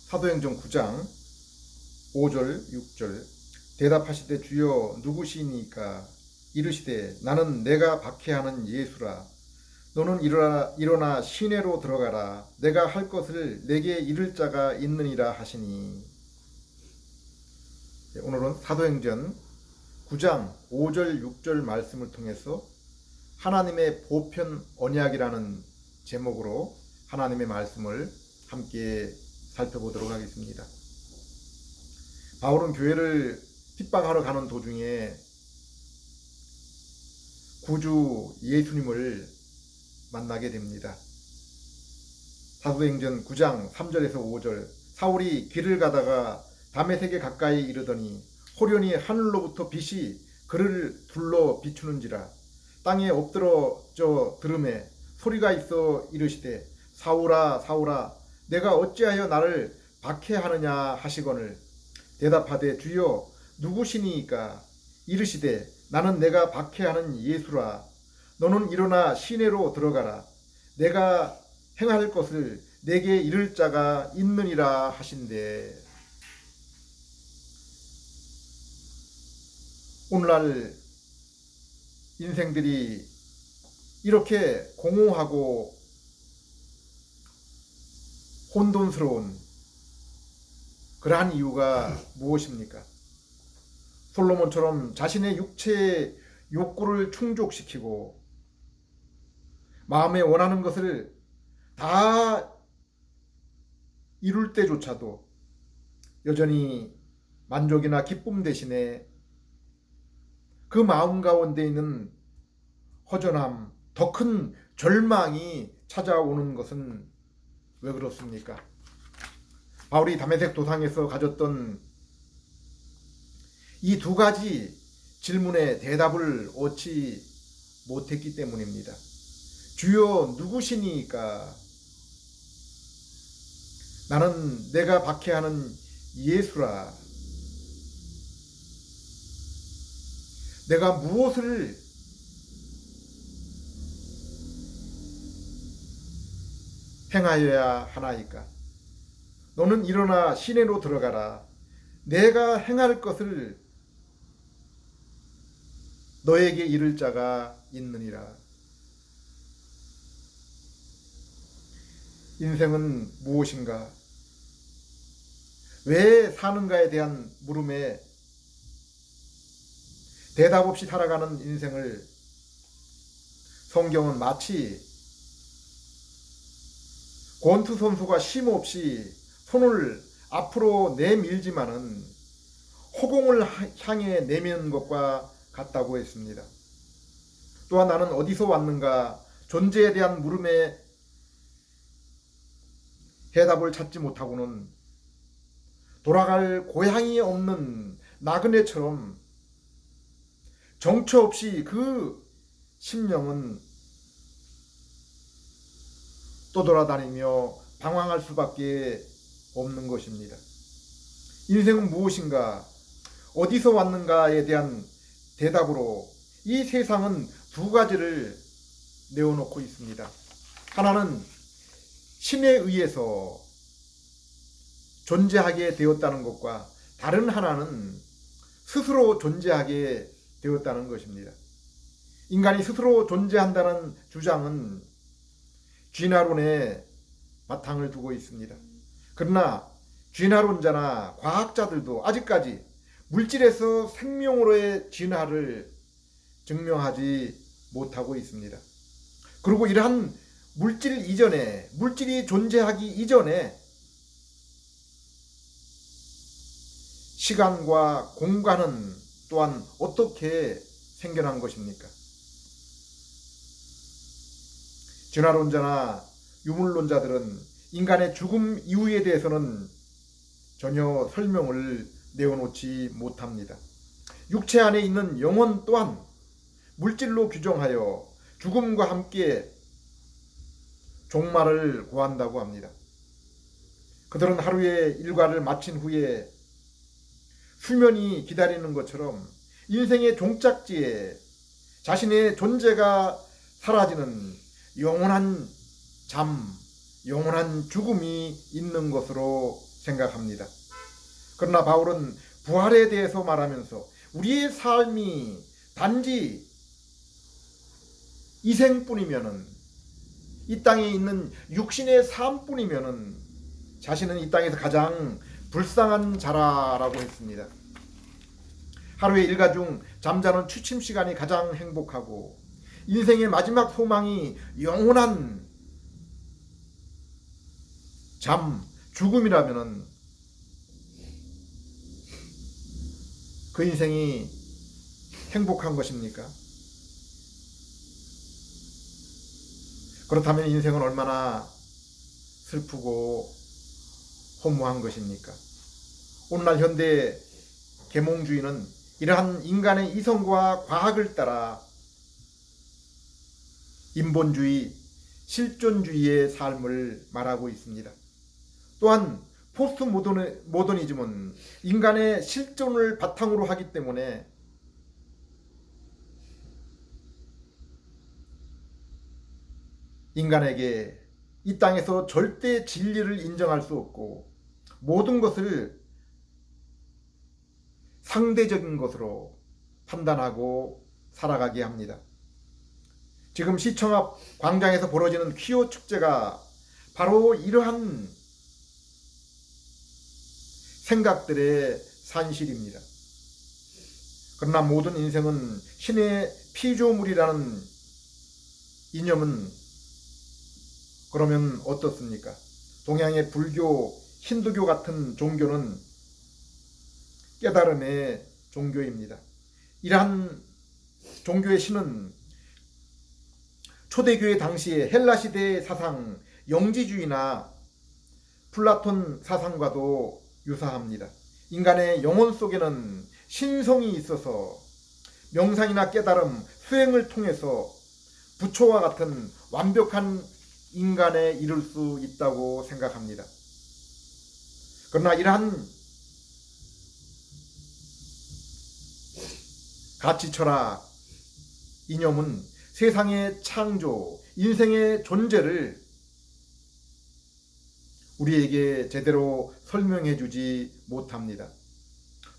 사도행전 9장 5절 6절 대답하시되 주여 누구시니까 이르시되 나는 내가 박해하는 예수라. 너는 일어나 시내로 들어가라. 내가 할 것을 내게 이를 자가 있느니라 하시니. 오늘은 사도행전 9장 5절 6절 말씀을 통해서 하나님의 보편 언약이라는 제목으로 하나님의 말씀을 함께 살펴보도록 하겠습니다. 바울은 교회를 핍박하러 가는 도중에 구주 예수님을 만나게 됩니다. 사도행전 9장 3절에서 5절 사울이 길을 가다가 다메섹에 가까이 이르더니 호련히 하늘로부터 빛이 그를 둘러 비추는지라. 땅에 엎드러져 들음에 소리가 있어 이르시되 사울아 사울아 내가 어찌하여 나를 박해하느냐 하시거늘 대답하되 주여 누구시니까 이르시되 나는 내가 박해하는 예수라. 너는 일어나 시내로 들어가라. 내가 행할 것을 내게 이를 자가 있느니라 하신대. 오늘날 인생들이 이렇게 공허하고 혼돈스러운 그러한 이유가 무엇입니까? 솔로몬처럼 자신의 육체의 욕구를 충족시키고 마음에 원하는 것을 다 이룰 때조차도 여전히 만족이나 기쁨 대신에 그 마음 가운데 있는 허전함, 더 큰 절망이 찾아오는 것은 왜 그렇습니까? 바울이 다메섹 도상에서 가졌던 이 두 가지 질문에 대답을 얻지 못했기 때문입니다. 주여 누구시니까? 나는 내가 박해하는 예수라. 내가 무엇을 행하여야 하나이까? 너는 일어나 시내로 들어가라. 내가 행할 것을 너에게 이를 자가 있느니라. 인생은 무엇인가? 왜 사는가에 대한 물음에 대답 없이 살아가는 인생을 성경은 마치 권투 선수가 쉼없이 손을 앞으로 내밀지만은 허공을 향해 내미는 것과 같다고 했습니다. 또한 나는 어디서 왔는가? 존재에 대한 물음에 대답을 찾지 못하고는 돌아갈 고향이 없는 나그네처럼 정처 없이 그 심령은 떠돌아다니며 방황할 수밖에 없는 것입니다. 인생은 무엇인가? 어디서 왔는가에 대한 대답으로 이 세상은 두 가지를 내어놓고 있습니다. 하나는 신에 의해서 존재하게 되었다는 것과 다른 하나는 스스로 존재하게 되었다는 것입니다. 인간이 스스로 존재한다는 주장은 쥐나론에 바탕을 두고 있습니다. 그러나 쥐나론자나 과학자들도 아직까지 물질에서 생명으로의 진화를 증명하지 못하고 있습니다. 그리고 이러한 물질 이전에, 물질이 존재하기 이전에 시간과 공간은 또한 어떻게 생겨난 것입니까? 진화론자나 유물론자들은 인간의 죽음 이후에 대해서는 전혀 설명을 내어놓지 못합니다. 육체 안에 있는 영혼 또한 물질로 규정하여 죽음과 함께 종말을 고한다고 합니다. 그들은 하루의 일과를 마친 후에 수면이 기다리는 것처럼 인생의 종착지에 자신의 존재가 사라지는 영원한 잠, 영원한 죽음이 있는 것으로 생각합니다. 그러나 바울은 부활에 대해서 말하면서 우리의 삶이 단지 이 생뿐이면은, 이 땅에 있는 육신의 삶뿐이면은 자신은 이 땅에서 가장 불쌍한 자라라고 했습니다. 하루의 일과 중 잠자는 취침 시간이 가장 행복하고 인생의 마지막 소망이 영원한 죽음이라면은 그 인생이 행복한 것입니까? 그렇다면 인생은 얼마나 슬프고 허무한 것입니까? 오늘날 현대 계몽주의는 이러한 인간의 이성과 과학을 따라 인본주의, 실존주의의 삶을 말하고 있습니다. 또한 포스트 모더니즘은 인간의 실존을 바탕으로 하기 때문에 인간에게 이 땅에서 절대 진리를 인정할 수 없고 모든 것을 상대적인 것으로 판단하고 살아가게 합니다. 지금 시청 앞 광장에서 벌어지는 퀴어 축제가 바로 이러한 생각들의 산실입니다. 그러나 모든 인생은 신의 피조물이라는 이념은 그러면 어떻습니까? 동양의 불교, 힌두교 같은 종교는 깨달음의 종교입니다. 이러한 종교의 신은 초대교회 당시의 헬라 시대의 사상, 영지주의나 플라톤 사상과도 유사합니다. 인간의 영혼 속에는 신성이 있어서 명상이나 깨달음, 수행을 통해서 부처와 같은 완벽한 인간에 이룰 수 있다고 생각합니다. 그러나 이러한 가치 철학, 이념은 세상의 창조, 인생의 존재를 우리에게 제대로 설명해 주지 못합니다.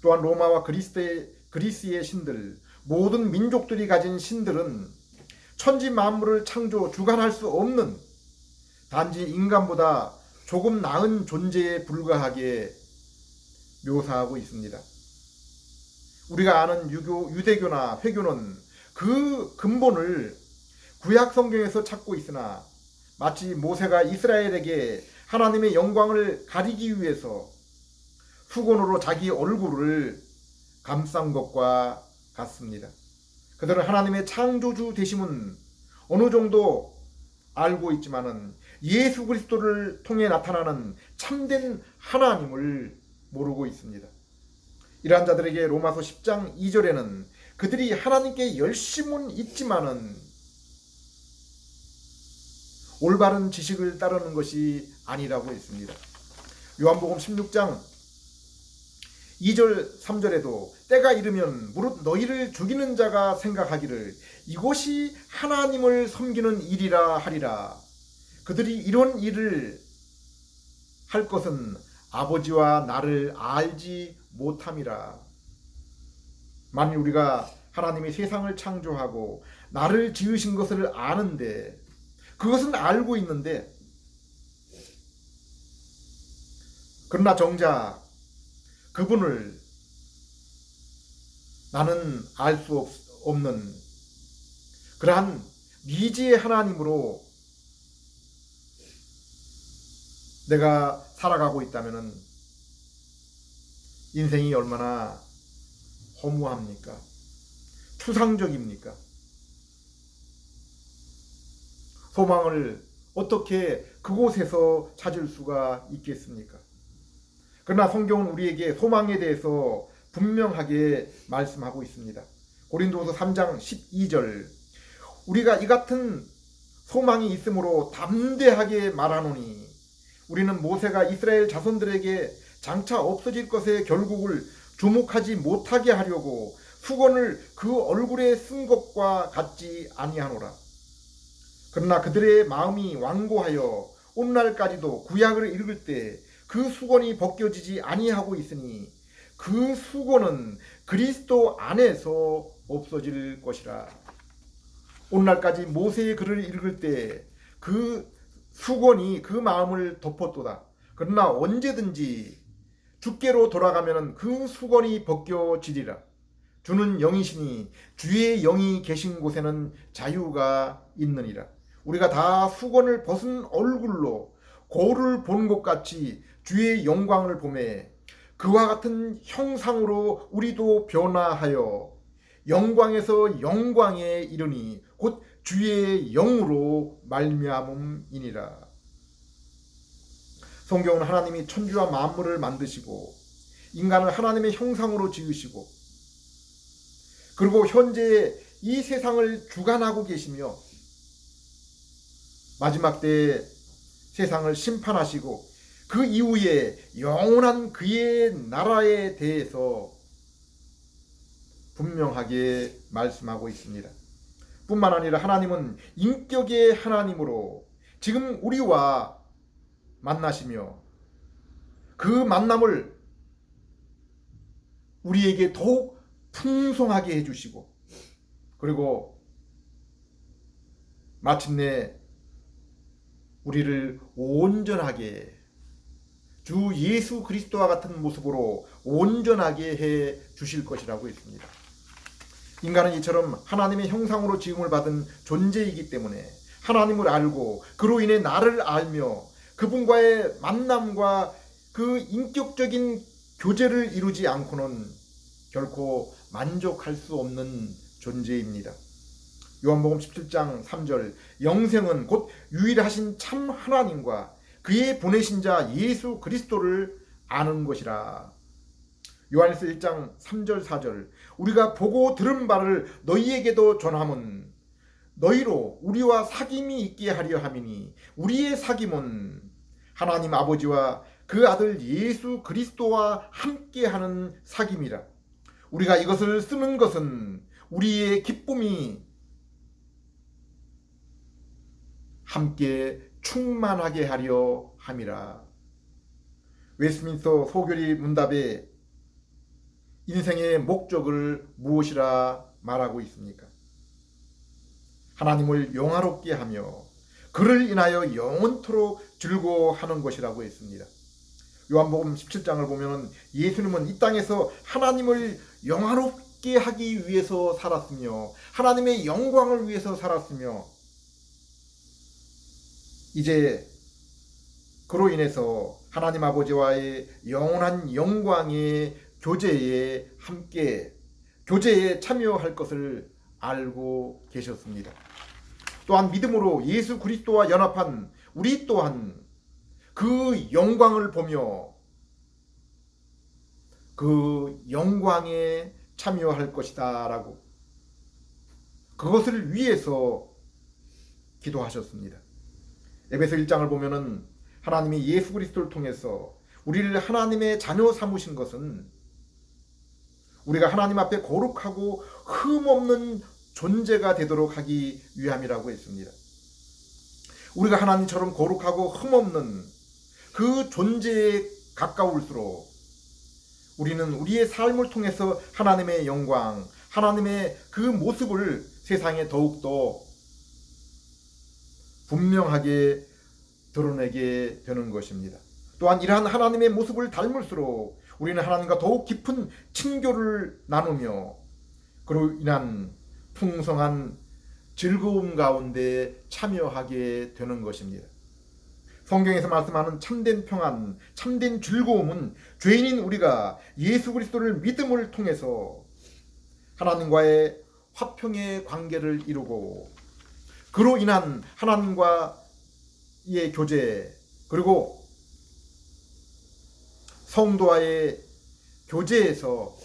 또한 로마와 그리스의 신들, 모든 민족들이 가진 신들은 천지 만물을 창조, 주관할 수 없는 단지 인간보다 조금 나은 존재에 불과하게 묘사하고 있습니다. 우리가 아는 유대교나 회교는 그 근본을 구약 성경에서 찾고 있으나 마치 모세가 이스라엘에게 하나님의 영광을 가리기 위해서 수건으로 자기 얼굴을 감싼 것과 같습니다. 그들은 하나님의 창조주 되심은 어느 정도 알고 있지만은 예수 그리스도를 통해 나타나는 참된 하나님을 모르고 있습니다. 이러한 자들에게 로마서 10장 2절에는 그들이 하나님께 열심은 있지만은 올바른 지식을 따르는 것이 아니라고 했습니다. 요한복음 16장 2절 3절에도 때가 이르면 무릇 너희를 죽이는 자가 생각하기를 이것이 하나님을 섬기는 일이라 하리라. 그들이 이런 일을 할 것은 아버지와 나를 알지 못함이라. 만일 우리가 하나님이 세상을 창조하고 나를 지으신 것을 아는데, 그것은 알고 있는데, 그러나 정작 그분을 나는 알 수 없는 그러한 미지의 하나님으로 내가 살아가고 있다면 인생이 얼마나 허무합니까? 추상적입니까? 소망을 어떻게 그곳에서 찾을 수가 있겠습니까? 그러나 성경은 우리에게 소망에 대해서 분명하게 말씀하고 있습니다. 고린도서 3장 12절, 우리가 이 같은 소망이 있으므로 담대하게 말하노니 우리는 모세가 이스라엘 자손들에게 장차 없어질 것의 결국을 주목하지 못하게 하려고 수건을 그 얼굴에 쓴 것과 같지 아니하노라. 그러나 그들의 마음이 완고하여 오늘날까지도 구약을 읽을 때 그 수건이 벗겨지지 아니하고 있으니 그 수건은 그리스도 안에서 없어질 것이라. 오늘날까지 모세의 글을 읽을 때 그 수건이 그 마음을 덮었도다. 그러나 언제든지 주께로 돌아가면 그 수건이 벗겨지리라. 주는 영이시니 주의 영이 계신 곳에는 자유가 있느니라. 우리가 다 수건을 벗은 얼굴로 거울을 본 것 같이 주의 영광을 보매 그와 같은 형상으로 우리도 변화하여 영광에서 영광에 이르니 곧 주의 영으로 말미암음이니라. 성경은 하나님이 천지와 만물을 만드시고 인간을 하나님의 형상으로 지으시고 그리고 현재 이 세상을 주관하고 계시며 마지막 때에 세상을 심판하시고 그 이후에 영원한 그의 나라에 대해서 분명하게 말씀하고 있습니다. 뿐만 아니라 하나님은 인격의 하나님으로 지금 우리와 만나시며 그 만남을 우리에게 더욱 풍성하게 해주시고 그리고 마침내 우리를 온전하게 주 예수 그리스도와 같은 모습으로 온전하게 해 주실 것이라고 했습니다. 인간은 이처럼 하나님의 형상으로 지음을 받은 존재이기 때문에 하나님을 알고 그로 인해 나를 알며 그분과의 만남과 그 인격적인 교제를 이루지 않고는 결코 만족할 수 없는 존재입니다. 요한복음 17장 3절 영생은 곧 유일하신 참 하나님과 그의 보내신 자 예수 그리스도를 아는 것이라. 요한일서 1장 3절 4절 우리가 보고 들은 바를 너희에게도 전함은 너희로 우리와 사귐이 있게 하려 함이니 우리의 사귐은 하나님 아버지와 그 아들 예수 그리스도와 함께하는 사귐이라. 우리가 이것을 쓰는 것은 우리의 기쁨이 함께 충만하게 하려 함이라. 웨스트민스터 소교리 문답에 인생의 목적을 무엇이라 말하고 있습니까? 하나님을 영화롭게 하며 그를 인하여 영원토록 즐거워하는 것이라고 했습니다. 요한복음 17장을 보면 예수님은 이 땅에서 하나님을 영화롭게 하기 위해서 살았으며 하나님의 영광을 위해서 살았으며 이제 그로 인해서 하나님 아버지와의 영원한 영광의 교제에 함께 교제에 참여할 것을 알고 계셨습니다. 또한 믿음으로 예수 그리스도와 연합한 우리 또한 그 영광을 보며 그 영광에 참여할 것이다 라고 그것을 위해서 기도하셨습니다. 에베소 1장을 보면은 하나님이 예수 그리스도를 통해서 우리를 하나님의 자녀 삼으신 것은 우리가 하나님 앞에 거룩하고 흠없는 존재가 되도록 하기 위함이라고 했습니다. 우리가 하나님처럼 거룩하고 흠없는 그 존재에 가까울수록 우리는 우리의 삶을 통해서 하나님의 영광, 하나님의 그 모습을 세상에 더욱더 분명하게 드러내게 되는 것입니다. 또한 이러한 하나님의 모습을 닮을수록 우리는 하나님과 더욱 깊은 친교를 나누며 그로 인한 풍성한 즐거움 가운데 참여하게 되는 것입니다. 성경에서 말씀하는 참된 평안, 참된 즐거움은 죄인인 우리가 예수 그리스도를 믿음을 통해서 하나님과의 화평의 관계를 이루고 그로 인한 하나님과의 교제 그리고 성도와의 교제에서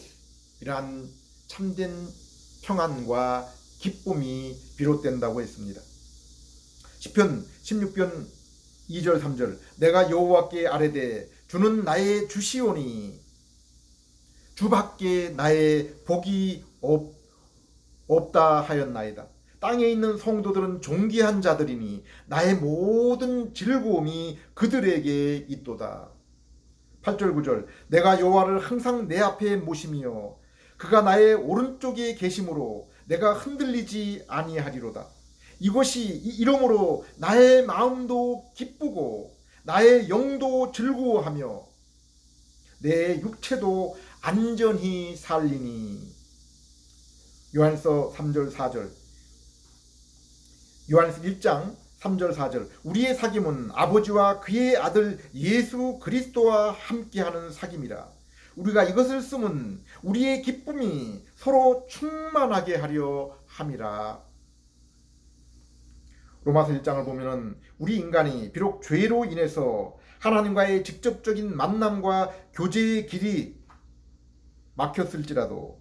이러한 참된 평안과 기쁨이 비롯된다고 했습니다. 시편 16편 2절 3절 내가 여호와께 아뢰되 주는 나의 주시오니 주밖에 나의 복이 없다 하였나이다. 땅에 있는 성도들은 존귀한 자들이니 나의 모든 즐거움이 그들에게 있도다. 8절 9절 내가 여호와를 항상 내 앞에 모심이요 그가 나의 오른쪽에 계심으로 내가 흔들리지 아니하리로다. 이것이 이러므로 나의 마음도 기쁘고 나의 영도 즐거워하며 내 육체도 안전히 살리니. 요한서 3절 4절 요한서 1장 3절 4절 우리의 사귐은 아버지와 그의 아들 예수 그리스도와 함께하는 사귐이라. 우리가 이것을 쓰면 우리의 기쁨이 서로 충만하게 하려 함이라. 로마서 1장을 보면은 우리 인간이 비록 죄로 인해서 하나님과의 직접적인 만남과 교제의 길이 막혔을지라도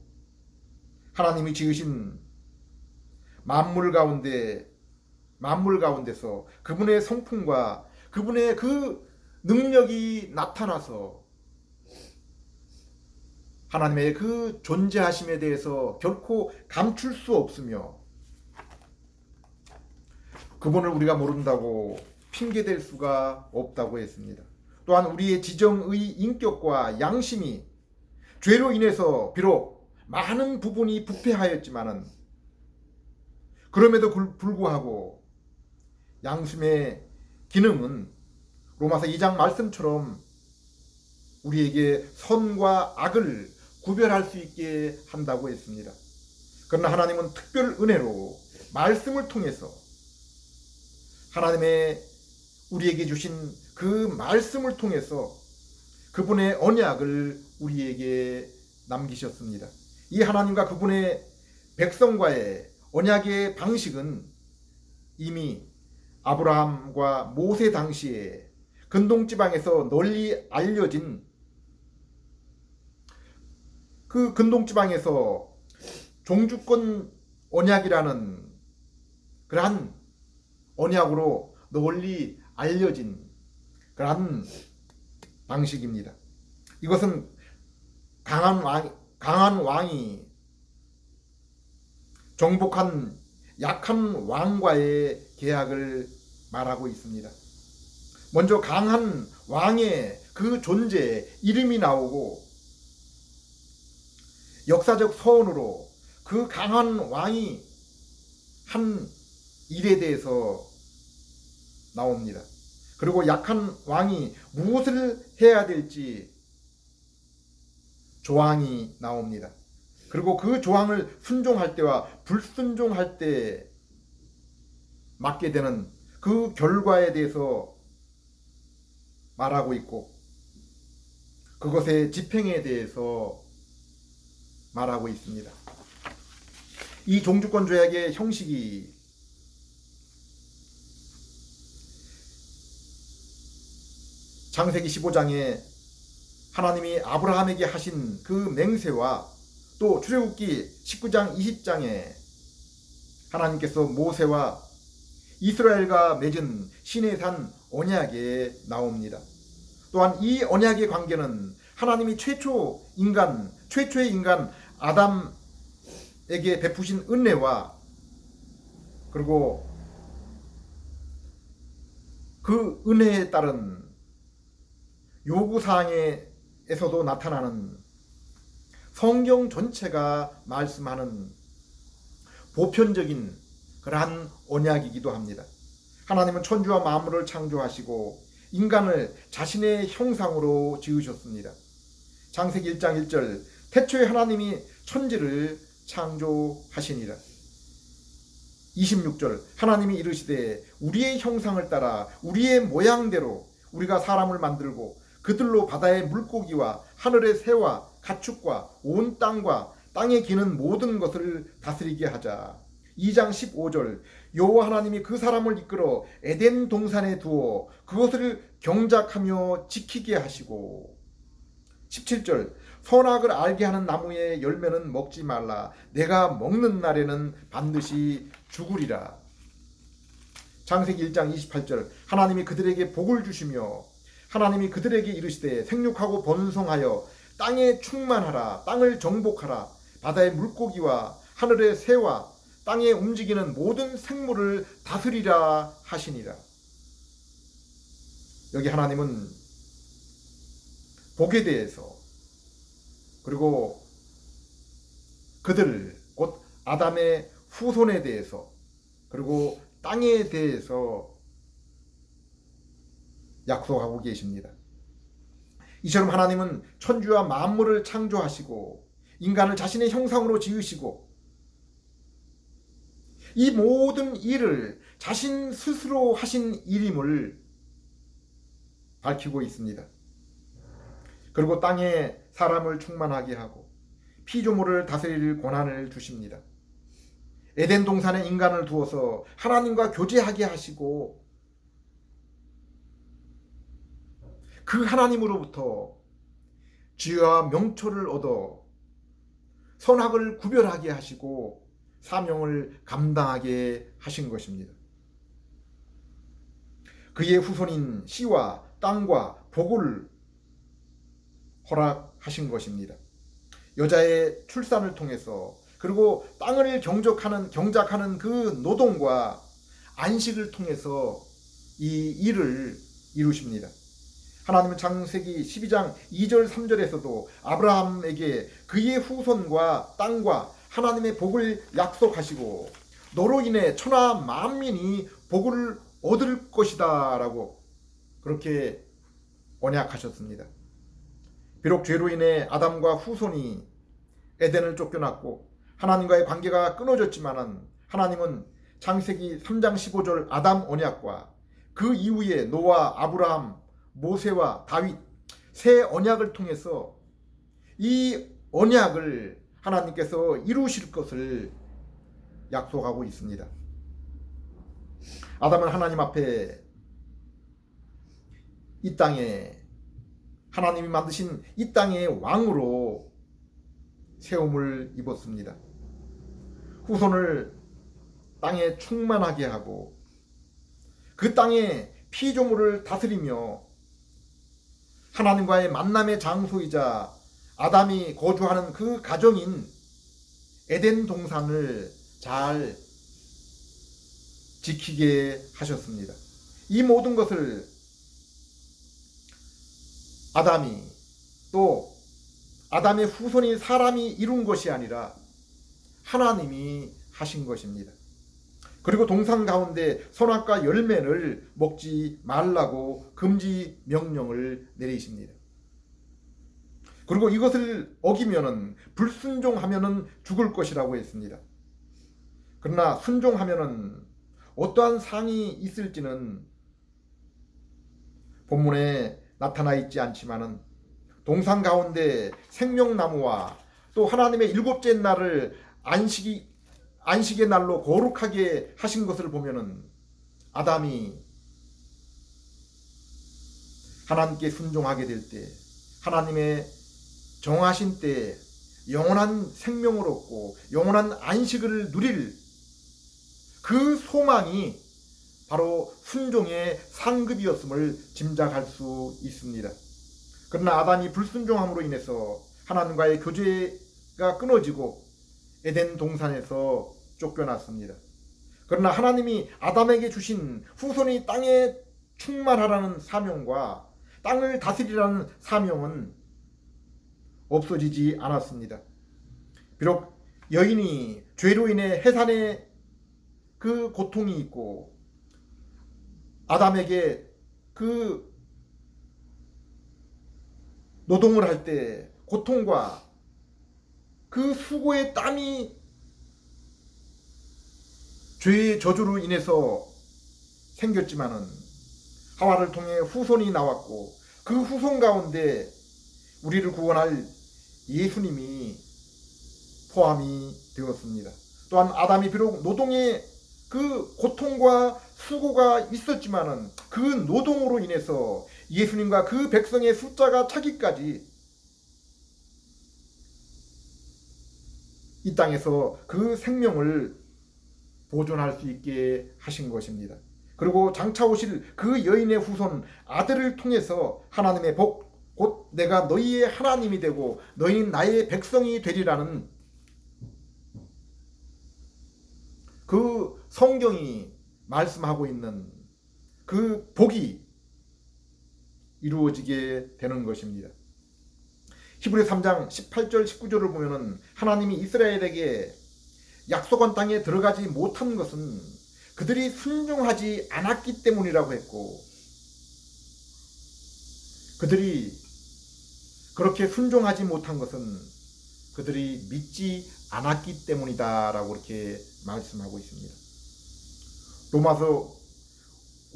하나님이 지으신 만물 가운데서 그분의 성품과 그분의 그 능력이 나타나서 하나님의 그 존재하심에 대해서 결코 감출 수 없으며 그분을 우리가 모른다고 핑계댈 수가 없다고 했습니다. 또한 우리의 지정의 인격과 양심이 죄로 인해서 비록 많은 부분이 부패하였지만은 그럼에도 불구하고 양심의 기능은 로마서 2장 말씀처럼 우리에게 선과 악을 구별할 수 있게 한다고 했습니다. 그러나 하나님은 특별 은혜로 말씀을 통해서 하나님의 우리에게 주신 그 말씀을 통해서 그분의 언약을 우리에게 남기셨습니다. 이 하나님과 그분의 백성과의 언약의 방식은 이미 아브라함과 모세 당시에 근동지방에서 널리 알려진 그 근동지방에서 종주권 언약이라는 그러한 언약으로 널리 알려진 그러한 방식입니다. 이것은 강한 왕이 정복한 약한 왕과의 계약을 말하고 있습니다. 먼저 강한 왕의 그 존재 이름이 나오고 역사적 서원으로 그 강한 왕이 한 일에 대해서 나옵니다. 그리고 약한 왕이 무엇을 해야 될지 조항이 나옵니다. 그리고 그 조항을 순종할 때와 불순종할 때 맞게 되는 그 결과에 대해서 말하고 있고 그것의 집행에 대해서 말하고 있습니다. 이 종주권 조약의 형식이 창세기 15장에 하나님이 아브라함에게 하신 그 맹세와 또 출애굽기 19장 20장에 하나님께서 모세와 이스라엘과 맺은 시내산 언약에 나옵니다. 또한 이 언약의 관계는 하나님이 최초의 인간 아담에게 베푸신 은혜와 그리고 그 은혜에 따른 요구사항에서도 나타나는 성경 전체가 말씀하는 보편적인 그러한 언약이기도 합니다. 하나님은 천지와 만물을 창조하시고 인간을 자신의 형상으로 지으셨습니다. 창세기 1장 1절 태초에 하나님이 천지를 창조하시니라. 26절 하나님이 이르시되 우리의 형상을 따라 우리의 모양대로 우리가 사람을 만들고 그들로 바다의 물고기와 하늘의 새와 가축과 온 땅과 땅에 기는 모든 것을 다스리게 하자. 2장 15절 여호와 하나님이 그 사람을 이끌어 에덴 동산에 두어 그것을 경작하며 지키게 하시고 17절 선악을 알게 하는 나무의 열매는 먹지 말라 내가 먹는 날에는 반드시 죽으리라. 창세기 1장 28절 하나님이 그들에게 복을 주시며 하나님이 그들에게 이르시되 생육하고 번성하여 땅에 충만하라 땅을 정복하라 바다의 물고기와 하늘의 새와 땅에 움직이는 모든 생물을 다스리라 하시니라. 여기 하나님은 복에 대해서, 그리고 그들 곧 아담의 후손에 대해서, 그리고 땅에 대해서 약속하고 계십니다. 이처럼 하나님은 천주와 만물을 창조하시고 인간을 자신의 형상으로 지으시고 이 모든 일을 자신 스스로 하신 일임을 밝히고 있습니다. 그리고 땅에 사람을 충만하게 하고 피조물을 다스릴 권한을 주십니다. 에덴 동산에 인간을 두어서 하나님과 교제하게 하시고 그 하나님으로부터 지혜와 명철을 얻어 선악을 구별하게 하시고 사명을 감당하게 하신 것입니다. 그의 후손인 씨와 땅과 복을 허락하신 것입니다. 여자의 출산을 통해서, 그리고 땅을 경작하는 그 노동과 안식을 통해서 이 일을 이루십니다. 하나님은 창세기 12장 2절 3절에서도 아브라함에게 그의 후손과 땅과 하나님의 복을 약속하시고 너로 인해 천하 만민이 복을 얻을 것이다 라고 그렇게 언약하셨습니다. 비록 죄로 인해 아담과 후손이 에덴을 쫓겨났고 하나님과의 관계가 끊어졌지만 하나님은 창세기 3장 15절 아담 언약과 그 이후에 노아, 아브라함, 모세와 다윗 새 언약을 통해서 이 언약을 하나님께서 이루실 것을 약속하고 있습니다. 아담은 하나님 앞에 이 땅에 하나님이 만드신 이 땅의 왕으로 세움을 입었습니다. 후손을 땅에 충만하게 하고 그 땅의 피조물을 다스리며 하나님과의 만남의 장소이자 아담이 거주하는 그 가정인 에덴 동산을 잘 지키게 하셨습니다. 이 모든 것을 아담이 또 아담의 후손인 사람이 이룬 것이 아니라 하나님이 하신 것입니다. 그리고 동산 가운데 선악과 열매를 먹지 말라고 금지 명령을 내리십니다. 그리고 이것을 어기면은 불순종하면은 죽을 것이라고 했습니다. 그러나 순종하면은 어떠한 상이 있을지는 본문에 나타나 있지 않지만은 동산 가운데 생명나무와 또 하나님의 일곱째 날을 안식의 날로 거룩하게 하신 것을 보면은 아담이 하나님께 순종하게 될 때 하나님의 정하신 때 영원한 생명을 얻고 영원한 안식을 누릴 그 소망이 바로 순종의 상급이었음을 짐작할 수 있습니다. 그러나 아담이 불순종함으로 인해서 하나님과의 교제가 끊어지고 에덴 동산에서 쫓겨났습니다. 그러나 하나님이 아담에게 주신 후손이 땅에 충만하라는 사명과 땅을 다스리라는 사명은 없어지지 않았습니다. 비록 여인이 죄로 인해 해산의 그 고통이 있고 아담에게 그 노동을 할 때 고통과 그 수고의 땀이 죄의 저주로 인해서 생겼지만은 하와를 통해 후손이 나왔고 그 후손 가운데 우리를 구원할 예수님이 포함이 되었습니다. 또한 아담이 비록 노동의 그 고통과 수고가 있었지만은 그 노동으로 인해서 예수님과 그 백성의 숫자가 차기까지 이 땅에서 그 생명을 보존할 수 있게 하신 것입니다. 그리고 장차 오실 그 여인의 후손 아들을 통해서 하나님의 복, 곧 내가 너희의 하나님이 되고 너희는 나의 백성이 되리라는 그 성경이 말씀하고 있는 그 복이 이루어지게 되는 것입니다. 히브리 3장 18절 19절을 보면은 하나님이 이스라엘에게 약속한 땅에 들어가지 못한 것은 그들이 순종하지 않았기 때문이라고 했고, 그들이 그렇게 순종하지 못한 것은 그들이 믿지 않았기 때문이다라고 이렇게 말씀하고 있습니다. 로마서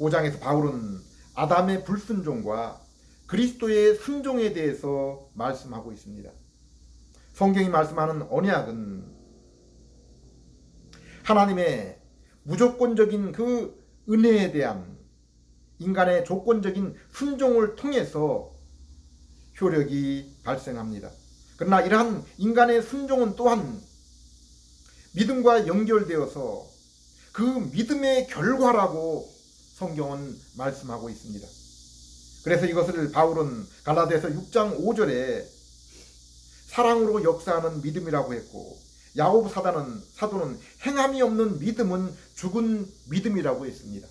5장에서 바울은 아담의 불순종과 그리스도의 순종에 대해서 말씀하고 있습니다. 성경이 말씀하는 언약은 하나님의 무조건적인 그 은혜에 대한 인간의 조건적인 순종을 통해서 효력이 발생합니다. 그러나 이러한 인간의 순종은 또한 믿음과 연결되어서 그 믿음의 결과라고 성경은 말씀하고 있습니다. 그래서 이것을 바울은 갈라디아서 6장 5절에 사랑으로 역사하는 믿음이라고 했고, 야고보 사도는 행함이 없는 믿음은 죽은 믿음이라고 했습니다.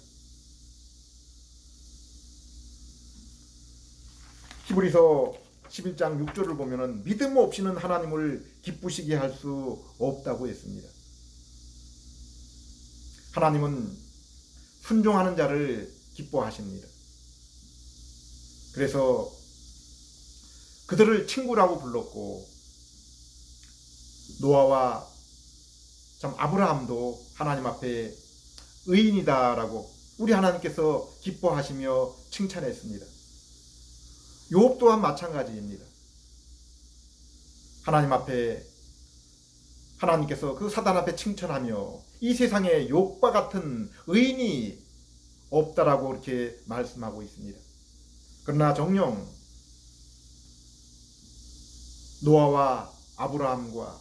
히브리서 11장 6절을 보면은 믿음 없이는 하나님을 기쁘시게 할 수 없다고 했습니다. 하나님은 순종하는 자를 기뻐하십니다. 그래서 그들을 친구라고 불렀고, 노아와 참 아브라함도 하나님 앞에 의인이다라고 우리 하나님께서 기뻐하시며 칭찬했습니다. 욥 또한 마찬가지입니다. 하나님 앞에 하나님께서 그 사단 앞에 칭찬하며 이 세상에 욥과 같은 의인이 없다라고 이렇게 말씀하고 있습니다. 그러나 정녕 노아와 아브라함과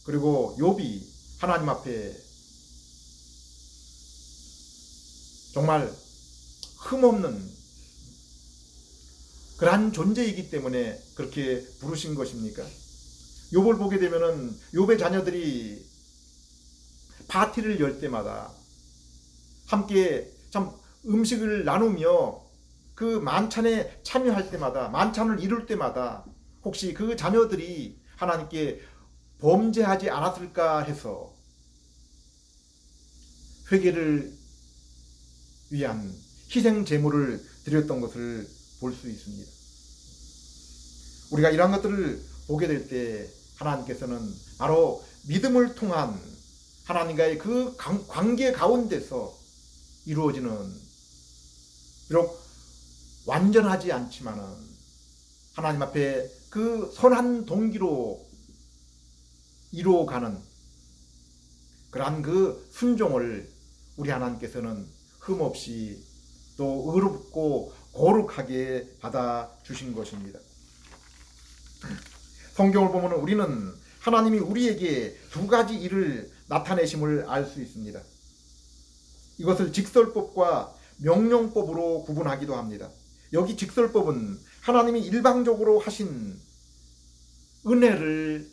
그리고 욥이 하나님 앞에 정말 흠없는 그러한 존재이기 때문에 그렇게 부르신 것입니까? 욥을 보게 되면은 욥의 자녀들이 파티를 열 때마다 함께 참 음식을 나누며 그 만찬에 참여할 때마다, 만찬을 이룰 때마다 혹시 그 자녀들이 하나님께 범죄하지 않았을까 해서 회개를 위한 희생 제물을 드렸던 것을 볼 수 있습니다. 우리가 이러한 것들을 보게 될 때 하나님께서는 바로 믿음을 통한 하나님과의 그 관계 가운데서 이루어지는, 비록 완전하지 않지만은 하나님 앞에 그 선한 동기로 이루어가는 그러한 그 순종을 우리 하나님께서는 흠없이 또 의롭고 거룩하게 받아주신 것입니다. 성경을 보면 우리는 하나님이 우리에게 두 가지 일을 나타내심을 알 수 있습니다. 이것을 직설법과 명령법으로 구분하기도 합니다. 여기 직설법은 하나님이 일방적으로 하신 은혜를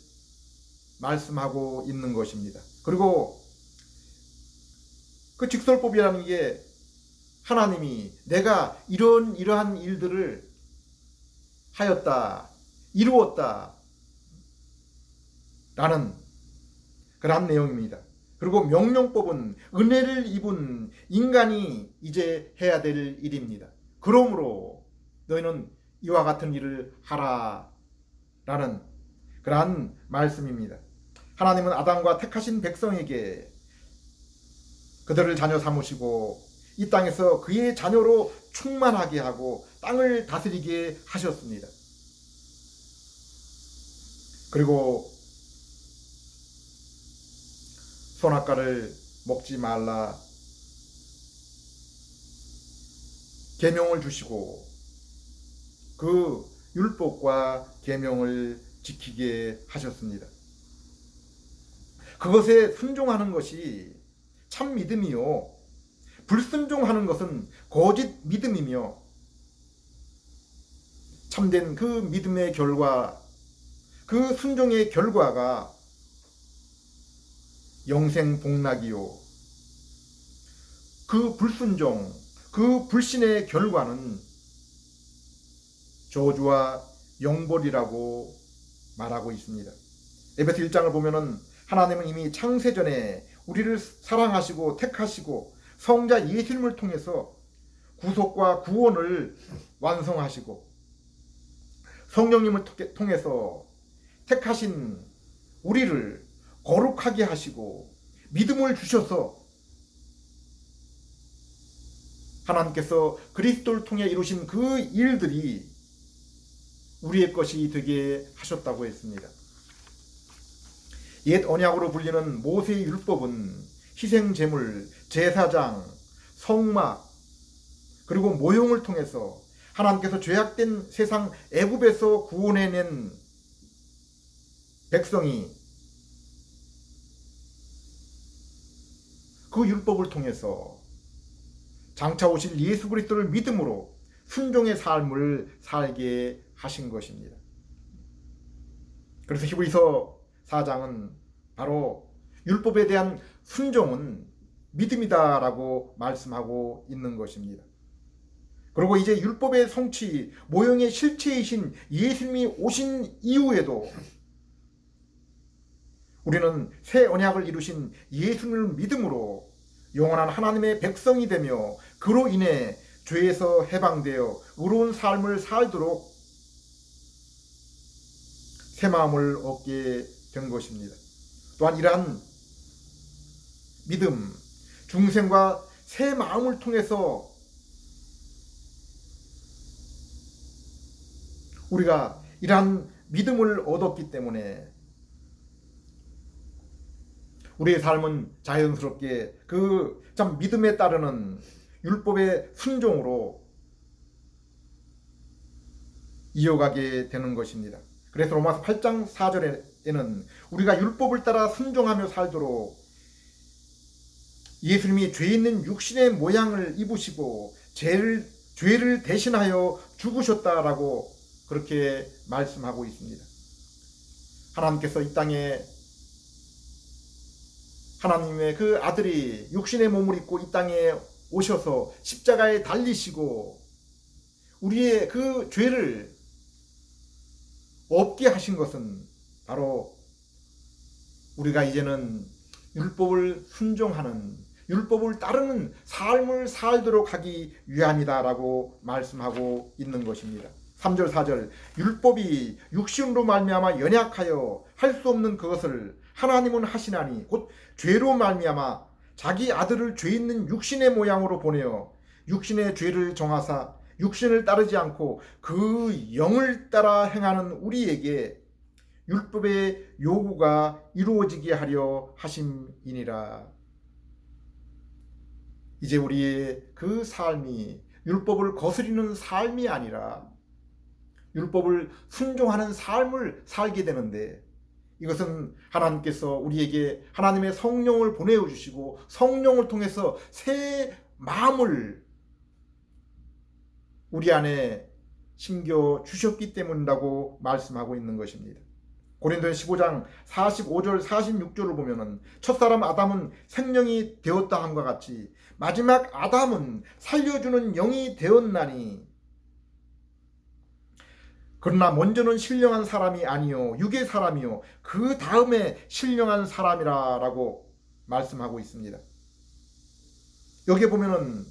말씀하고 있는 것입니다. 그리고 그 직설법이라는 게 하나님이 내가 이러한 일들을 하였다, 이루었다 라는 그런 내용입니다. 그리고 명령법은 은혜를 입은 인간이 이제 해야 될 일입니다. 그러므로 너희는 이와 같은 일을 하라 라는 그러한 말씀입니다. 하나님은 아담과 택하신 백성에게 그들을 자녀 삼으시고 이 땅에서 그의 자녀로 충만하게 하고 땅을 다스리게 하셨습니다. 그리고 선악과를 먹지 말라 계명을 주시고 그 율법과 계명을 지키게 하셨습니다. 그것에 순종하는 것이 참 믿음이요, 불순종하는 것은 거짓 믿음이며 참된 그 믿음의 결과, 그 순종의 결과가 영생 복락이요, 그 불순종, 그 불신의 결과는 저주와 영벌이라고 말하고 있습니다. 에베소 1장을 보면은 하나님은 이미 창세전에 우리를 사랑하시고 택하시고 성자 예수님을 통해서 구속과 구원을 완성하시고 성령님을 통해서 택하신 우리를 거룩하게 하시고 믿음을 주셔서 하나님께서 그리스도를 통해 이루신 그 일들이 우리의 것이 되게 하셨다고 했습니다. 옛 언약으로 불리는 모세의 율법은 희생제물, 제사장, 성막 그리고 모형을 통해서 하나님께서 죄악된 세상 애굽에서 구원해낸 백성이 그 율법을 통해서 장차 오실 예수 그리스도를 믿음으로 순종의 삶을 살게 하신 것입니다. 그래서 히브리서 4장은 바로 율법에 대한 순종은 믿음이다라고 말씀하고 있는 것입니다. 그리고 이제 율법의 성취, 모형의 실체이신 예수님이 오신 이후에도 우리는 새 언약을 이루신 예수님을 믿음으로 영원한 하나님의 백성이 되며 그로 인해 죄에서 해방되어 의로운 삶을 살도록 새 마음을 얻게 된 것입니다. 또한 이러한 믿음, 중생과 새 마음을 통해서 우리가 이러한 믿음을 얻었기 때문에 우리의 삶은 자연스럽게 그 참 믿음에 따르는 율법의 순종으로 이어가게 되는 것입니다. 그래서 로마서 8장 4절에는 우리가 율법을 따라 순종하며 살도록 예수님이 죄 있는 육신의 모양을 입으시고 죄를 대신하여 죽으셨다라고 그렇게 말씀하고 있습니다. 하나님께서 이 땅에 하나님의 그 아들이 육신의 몸을 입고 이 땅에 오셔서 십자가에 달리시고 우리의 그 죄를 없게 하신 것은 바로 우리가 이제는 율법을 순종하는, 율법을 따르는 삶을 살도록 하기 위함이다라고 말씀하고 있는 것입니다. 3절 4절 율법이 육신으로 말미암아 연약하여 할 수 없는 그것을 하나님은 하시나니 곧 죄로 말미암아 자기 아들을 죄 있는 육신의 모양으로 보내어 육신의 죄를 정하사 육신을 따르지 않고 그 영을 따라 행하는 우리에게 율법의 요구가 이루어지게 하려 하심이니라. 이제 우리의 그 삶이 율법을 거스리는 삶이 아니라 율법을 순종하는 삶을 살게 되는데, 이것은 하나님께서 우리에게 하나님의 성령을 보내주시고 성령을 통해서 새 마음을 우리 안에 심겨 주셨기 때문이라고 말씀하고 있는 것입니다. 고린도전서 15장 45절 46절을 보면은 첫사람 아담은 생명이 되었다 함과 같이 마지막 아담은 살려주는 영이 되었나니 그러나 먼저는 신령한 사람이 아니요 육의 사람이요 그 다음에 신령한 사람이라라고 말씀하고 있습니다. 여기에 보면은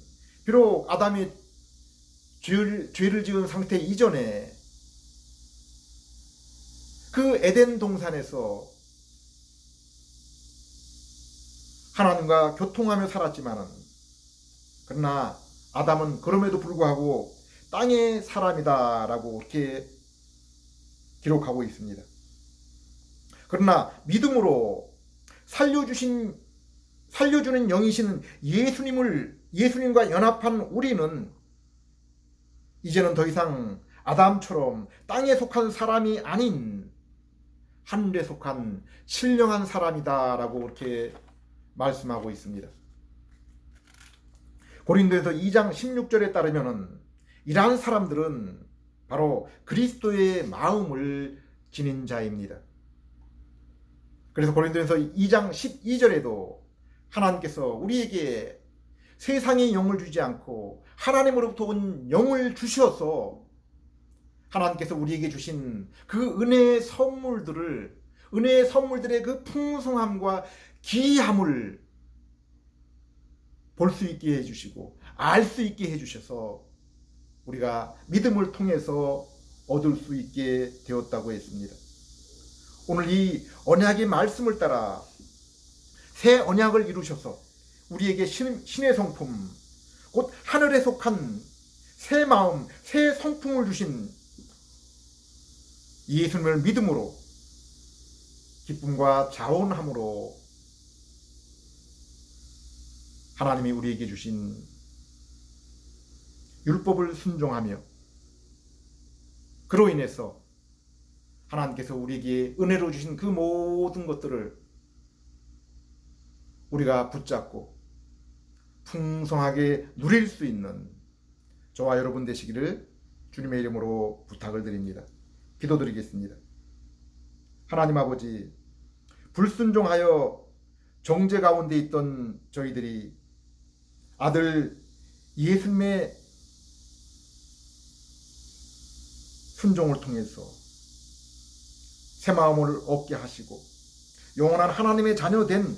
비록 아담이 죄를 지은 상태 이전에 그 에덴 동산에서 하나님과 교통하며 살았지만은 그러나 아담은 그럼에도 불구하고 땅의 사람이다라고 이렇게 기록하고 있습니다. 그러나 믿음으로 살려주는 영이신 예수님과 연합한 우리는 이제는 더 이상 아담처럼 땅에 속한 사람이 아닌 하늘에 속한 신령한 사람이다라고 이렇게 말씀하고 있습니다. 고린도에서 2장 16절에 따르면은 이러한 사람들은 바로 그리스도의 마음을 지닌 자입니다. 그래서 고린도에서 2장 12절에도 하나님께서 우리에게 세상의 영을 주지 않고 하나님으로부터 온 영을 주셔서 하나님께서 우리에게 주신 그 은혜의 선물들의 그 풍성함과 기이함을 볼 수 있게 해주시고 알 수 있게 해주셔서 우리가 믿음을 통해서 얻을 수 있게 되었다고 했습니다. 오늘 이 언약의 말씀을 따라 새 언약을 이루셔서 우리에게 신의 성품, 곧 하늘에 속한 새 마음, 새 성품을 주신 예수님을 믿음으로 기쁨과 자원함으로 하나님이 우리에게 주신 율법을 순종하며 그로 인해서 하나님께서 우리에게 은혜로 주신 그 모든 것들을 우리가 붙잡고 풍성하게 누릴 수 있는 저와 여러분 되시기를 주님의 이름으로 부탁을 드립니다. 기도드리겠습니다. 하나님 아버지, 불순종하여 정죄 가운데 있던 저희들이 아들 예수님의 순종을 통해서 새 마음을 얻게 하시고 영원한 하나님의 자녀 된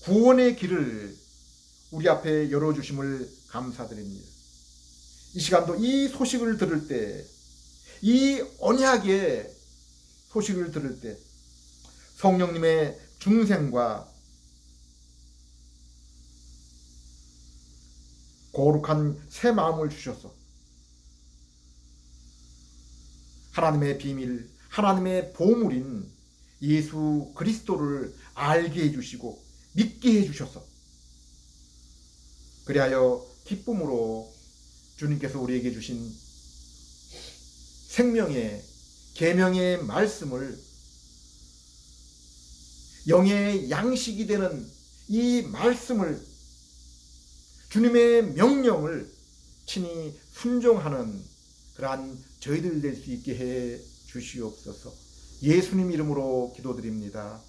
구원의 길을 우리 앞에 열어주심을 감사드립니다. 이 시간도 이 소식을 들을 때, 이 언약의 소식을 들을 때 성령님의 중생과 거룩한 새 마음을 주셔서 하나님의 비밀, 하나님의 보물인 예수 그리스도를 알게 해주시고 믿게 해주셔서 그리하여 기쁨으로 주님께서 우리에게 주신 생명의 계명의 말씀을 영의 양식이 되는 이 말씀을 주님의 명령을 친히 순종하는 그러한 저희들 될 수 있게 해 주시옵소서. 예수님 이름으로 기도드립니다.